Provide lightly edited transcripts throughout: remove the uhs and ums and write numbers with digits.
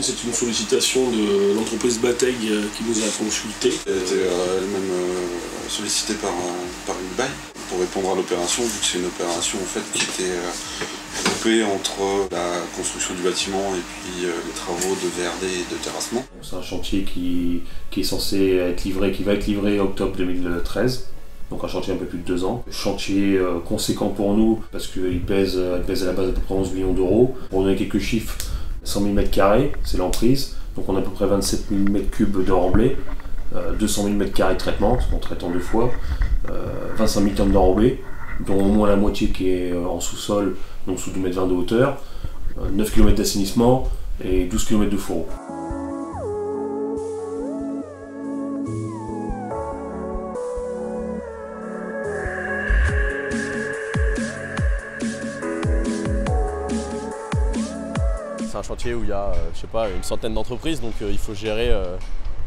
C'est une sollicitation de l'entreprise Bateg qui nous a consulté. Elle était elle-même sollicitée par une baille pour répondre à l'opération, vu que c'est une opération en fait, qui était groupée entre la construction du bâtiment et puis les travaux de VRD et de terrassement. C'est un chantier qui est censé être livré, qui va être livré en octobre 2013. Donc un chantier un peu plus de 2 ans. Chantier conséquent pour nous parce qu'il pèse à la base à peu près 11 millions d'euros. Pour donner quelques chiffres, 100 000 m², c'est l'emprise. Donc on a à peu près 27 000 m³ de remblai, 200 000 m² de traitement, parce qu'on traite en 2 fois, 25 000 tonnes d'enrobé, dont au moins la moitié qui est en sous-sol, donc sous 2,20 m de hauteur, 9 km d'assainissement et 12 km de fourreau. C'est un chantier où il y a, je sais pas, une centaine d'entreprises, donc il faut gérer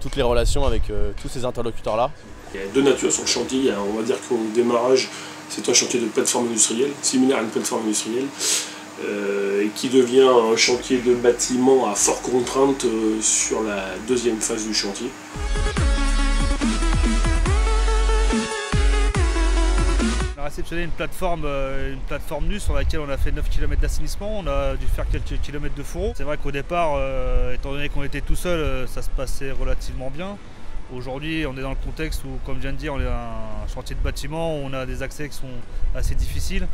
toutes les relations avec tous ces interlocuteurs-là. Il y a 2 natures sur le chantier. On va dire qu'au démarrage, c'est un chantier de plateforme industrielle, similaire à une plateforme industrielle, et qui devient un chantier de bâtiment à forte contrainte sur la 2e phase du chantier. On a réceptionné une plateforme nue sur laquelle on a fait 9 km d'assainissement, on a dû faire quelques kilomètres de fourreau. C'est vrai qu'au départ, étant donné qu'on était tout seul, ça se passait relativement bien. Aujourd'hui, on est dans le contexte où, comme je viens de dire, on est un chantier de bâtiment, où on a des accès qui sont assez difficiles.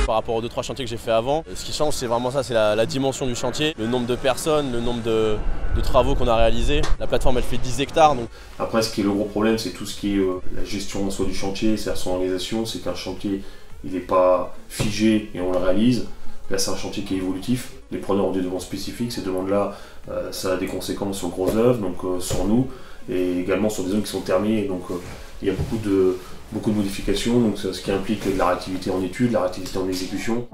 Par rapport aux 2-3 chantiers que j'ai fait avant, ce qui change, c'est vraiment ça, c'est la dimension du chantier, le nombre de personnes, le nombre de travaux qu'on a réalisés. La plateforme, elle fait 10 hectares. Donc... Après, ce qui est le gros problème, c'est tout ce qui est la gestion soit du chantier, c'est-à-dire son organisation. C'est qu'un chantier, il n'est pas figé et on le réalise. Là, c'est un chantier qui est évolutif. Les preneurs ont des demandes spécifiques. Ces demandes-là, ça a des conséquences sur le gros œuvre, donc sur nous, et également sur des zones qui sont terminées. Donc, il y a beaucoup de modifications, donc ce qui implique de la réactivité en études, la réactivité en exécution.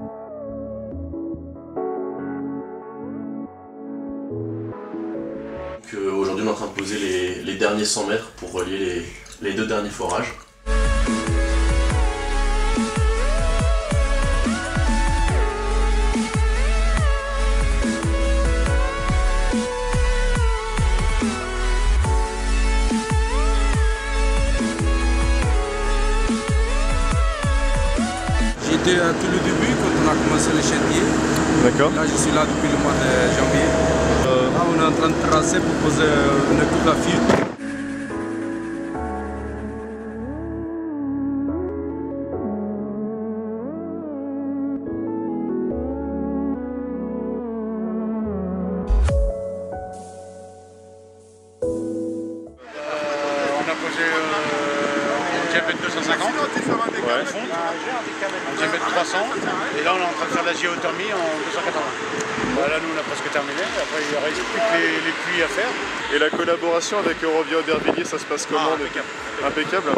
Aujourd'hui, on est en train de poser les derniers 100 mètres pour relier les 2 derniers forages. J'étais à tout le début quand on a commencé le chantier. D'accord. Là, je suis là depuis le mois de janvier. Là, on est en train de tracer pour poser toute la file. On a posé un diamètre 250 au fond, un diamètre 300, et là on est en train de faire la géothermie en 280. Là nous on a presque terminé, après il reste plus que les puits à faire. Et la collaboration avec Eurovia Aubervilliers, ça se passe comment? Impeccable. Impeccable.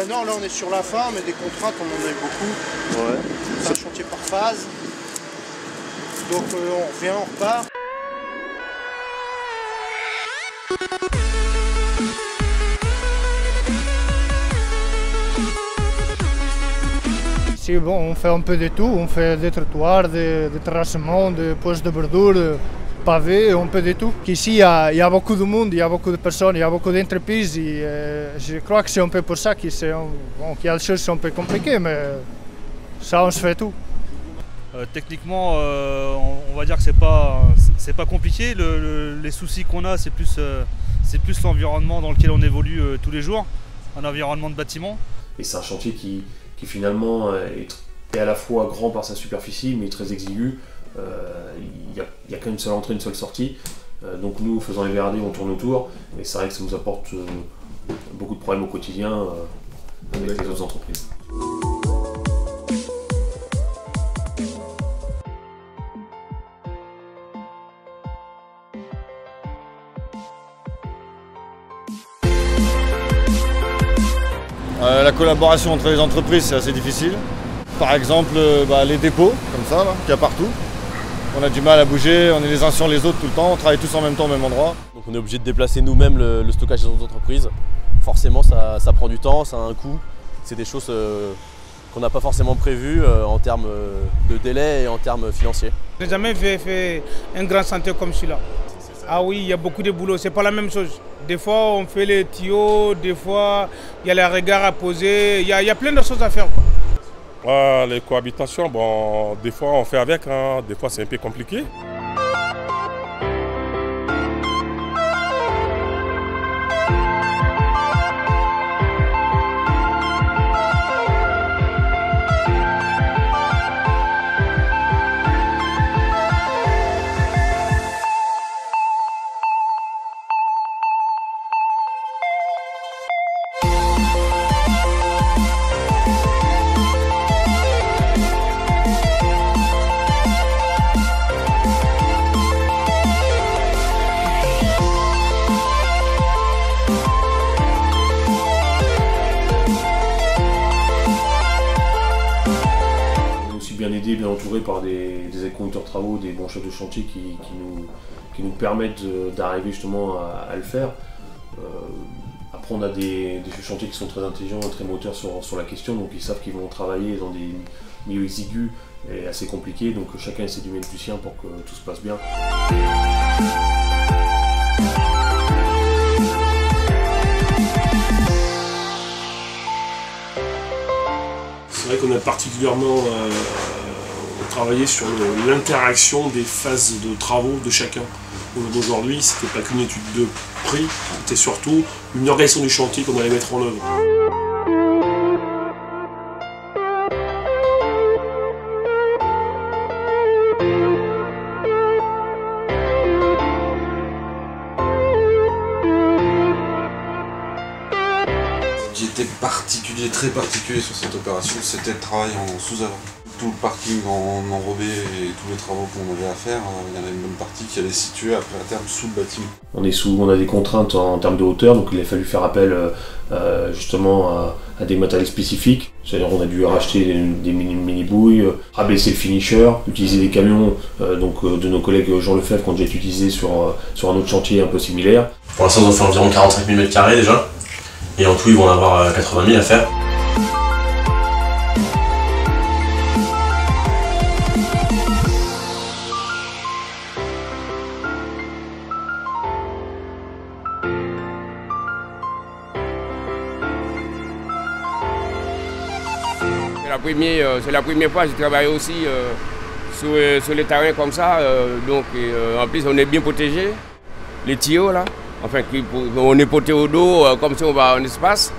Non, là on est sur la fin, mais des contraintes on en a eu beaucoup. Ouais. C'est un chantier par phase. Donc on revient, on repart. Ici, bon, on fait un peu de tout, on fait des trottoirs, des terrassements, des postes de bordure, pavés, un peu de tout. Ici, il y a beaucoup de monde, il y a beaucoup de personnes, il y a beaucoup d'entreprises. Je crois que c'est un peu pour ça qu'il y a des choses un peu compliquées, mais ça, on se fait tout. Techniquement, on va dire que c'est pas compliqué. Les soucis qu'on a, c'est plus l'environnement dans lequel on évolue tous les jours, un environnement de bâtiment. Et c'est un chantier qui finalement est à la fois grand par sa superficie, mais très exigu. Il n'y a qu'une seule entrée, une seule sortie. Donc nous, faisant les VRD, on tourne autour. Et c'est vrai que ça nous apporte beaucoup de problèmes au quotidien avec les autres entreprises. La collaboration entre les entreprises, c'est assez difficile. Par exemple, les dépôts, comme ça, qu'il y a partout. On a du mal à bouger, on est les uns sur les autres tout le temps, on travaille tous en même temps au même endroit. Donc on est obligé de déplacer nous-mêmes le stockage des autres entreprises. Forcément, ça prend du temps, ça a un coût. C'est des choses qu'on n'a pas forcément prévues en termes de délai et en termes financiers. Je n'ai jamais fait un grand chantier comme celui-là. Ah oui, il y a beaucoup de boulot, c'est pas la même chose. Des fois, on fait les tuyaux, des fois, il y a les regards à poser, il y a plein de choses à faire, quoi. Les cohabitations, des fois on fait avec, des fois c'est un peu compliqué. Bien aidé, bien entouré par des conducteurs de travaux, des bons chefs de chantier qui nous permettent d'arriver justement à le faire. Après on a des chefs de chantier qui sont très intelligents et très moteurs sur la question, donc ils savent qu'ils vont travailler dans des milieux exigus et assez compliqués, donc chacun essaie du mettre du sien pour que tout se passe bien. C'est vrai qu'on a particulièrement travaillé sur l'interaction des phases de travaux de chacun. Aujourd'hui, ce n'était pas qu'une étude de prix, c'était surtout une organisation du chantier qu'on allait mettre en œuvre. Ce qui était particulier, très particulier sur cette opération, c'était le travail en sous-œuvre. Tout le parking en enrobé et tous les travaux qu'on avait à faire, il y en avait une bonne partie qui allait se situer après à terme sous le bâtiment. On a des contraintes en termes de hauteur, donc il a fallu faire appel justement à des matériels spécifiques. C'est-à-dire on a dû racheter des mini-bouilles, rabaisser le finisher, utiliser des camions de nos collègues Jean Lefebvre qu'on a déjà utilisé sur un autre chantier un peu similaire. Pour l'instant, ils ont fait environ 45 000 m² déjà. Et en tout, ils vont en avoir 80 000 à faire. C'est la première fois que je travaille aussi sur les terrains comme ça. En plus, on est bien protégé. Les tuyaux là. Enfin, on est porté au dos comme si on va en espace,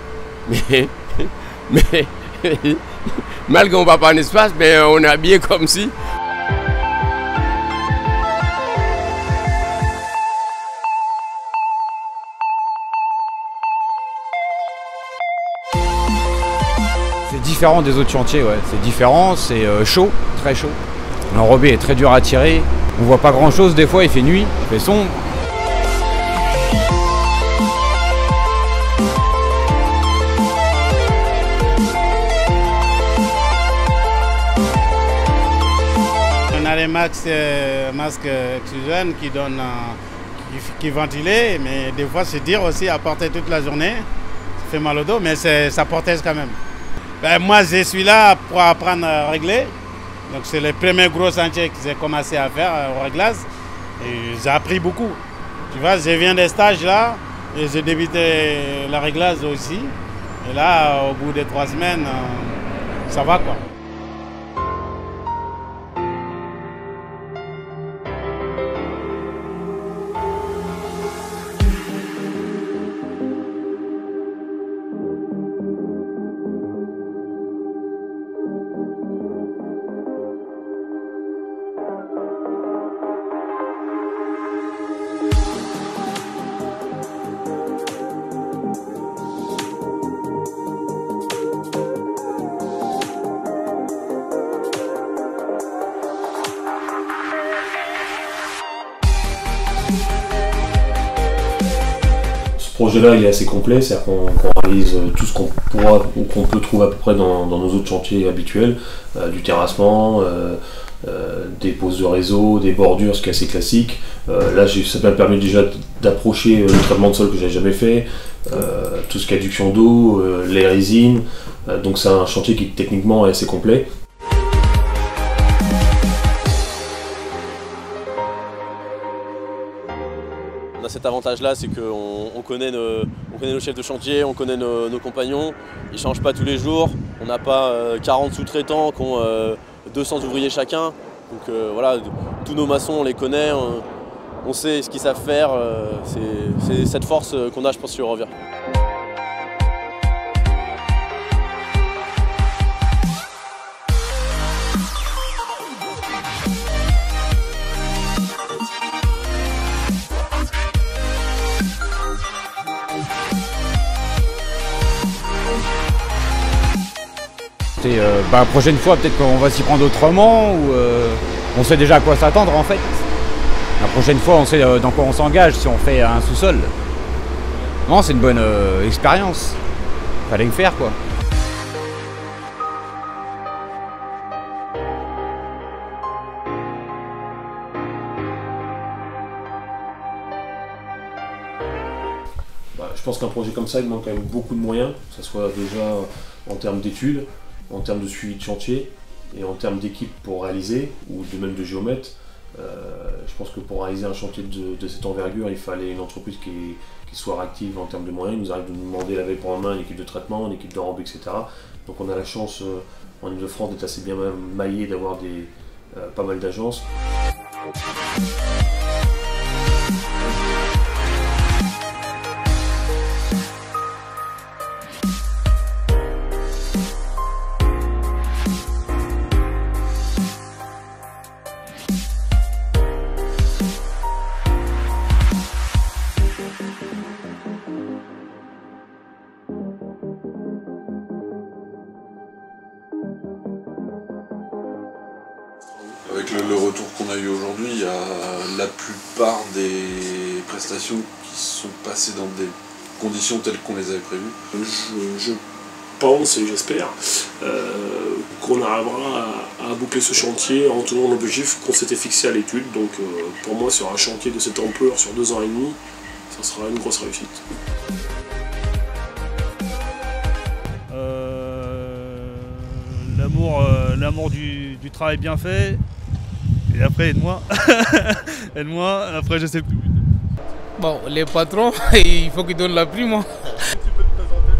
mais malgré qu'on ne va pas en espace, mais on est habillé comme si. C'est différent des autres chantiers, ouais. C'est différent, c'est chaud, très chaud. L'enrobé est très dur à tirer. On voit pas grand chose des fois, il fait nuit, il fait sombre. On a les masques oxygène qui ventilent, mais des fois c'est dur aussi à porter toute la journée. Ça fait mal au dos, mais ça protège quand même. Moi je suis là pour apprendre à régler. Donc c'est le premier gros chantier que j'ai commencé à faire au réglage. Et j'ai appris beaucoup. Tu vois, je viens des stages là et j'ai débuté le réglage aussi. Et là, au bout de 3 semaines, ça va quoi. projet-là, il est assez complet, c'est-à-dire qu'on réalise tout ce qu'on pourra ou qu'on peut trouver à peu près dans nos autres chantiers habituels, du terrassement, des poses de réseau, des bordures, ce qui est assez classique. Là, ça m'a permis déjà d'approcher le traitement de sol que j'avais jamais fait, tout ce qui est adduction d'eau, les résines. Donc c'est un chantier qui techniquement est assez complet. On a cet avantage-là, c'est qu'on connaît nos chefs de chantier, on connaît nos compagnons. Ils ne changent pas tous les jours. On n'a pas 40 sous-traitants qui ont 200 ouvriers chacun. Donc voilà, tous nos maçons, on les connaît, on sait ce qu'ils savent faire. C'est cette force qu'on a, je pense, sur Eurovia. La prochaine fois, peut-être qu'on va s'y prendre autrement, ou on sait déjà à quoi s'attendre en fait. La prochaine fois, on sait dans quoi on s'engage si on fait un sous-sol. Non, c'est une bonne expérience. Fallait le faire, quoi. Je pense qu'un projet comme ça, il demande quand même beaucoup de moyens, que ce soit déjà en termes d'études, en termes de suivi de chantier et en termes d'équipe pour réaliser, ou même de géomètres. Je pense que pour réaliser un chantier de cette envergure, il fallait une entreprise qui soit réactive en termes de moyens. Il nous arrive de nous demander la veille pour lendemain une équipe de traitement, une équipe de remblai, etc. Donc on a la chance en Ile-de-France d'être assez bien maillé, d'avoir pas mal d'agences. Avec le retour qu'on a eu aujourd'hui, il y a la plupart des prestations qui sont passées dans des conditions telles qu'on les avait prévues. Je pense et j'espère qu'on arrivera à boucler ce chantier en tenant l'objectif qu'on s'était fixé à l'étude. Donc pour moi, sur un chantier de cette ampleur sur 2 ans et demi, ça sera une grosse réussite. L'amour du travail bien fait. Et après, aide-moi. Aide-moi, après je sais plus. Bon, les patrons, il faut qu'ils donnent la prime. Tu peux te présenter,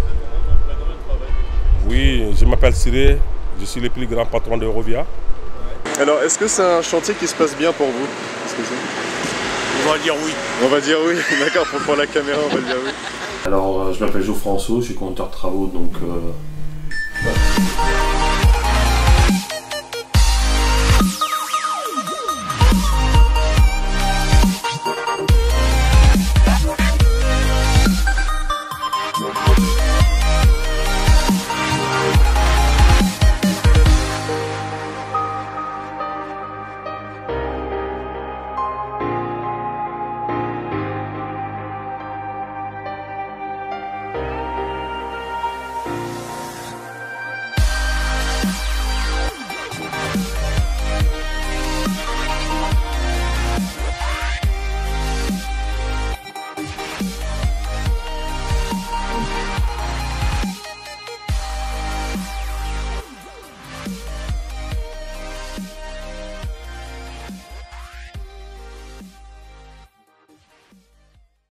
dans le travail. Oui, je m'appelle Cyril, je suis le plus grand patron d'Eurovia. Alors, est-ce que c'est un chantier qui se passe bien pour vous? On va dire oui. On va dire oui, d'accord, pour la caméra, on va dire oui. Alors, je m'appelle Geoffroy Anceau, je suis conducteur de travaux, donc...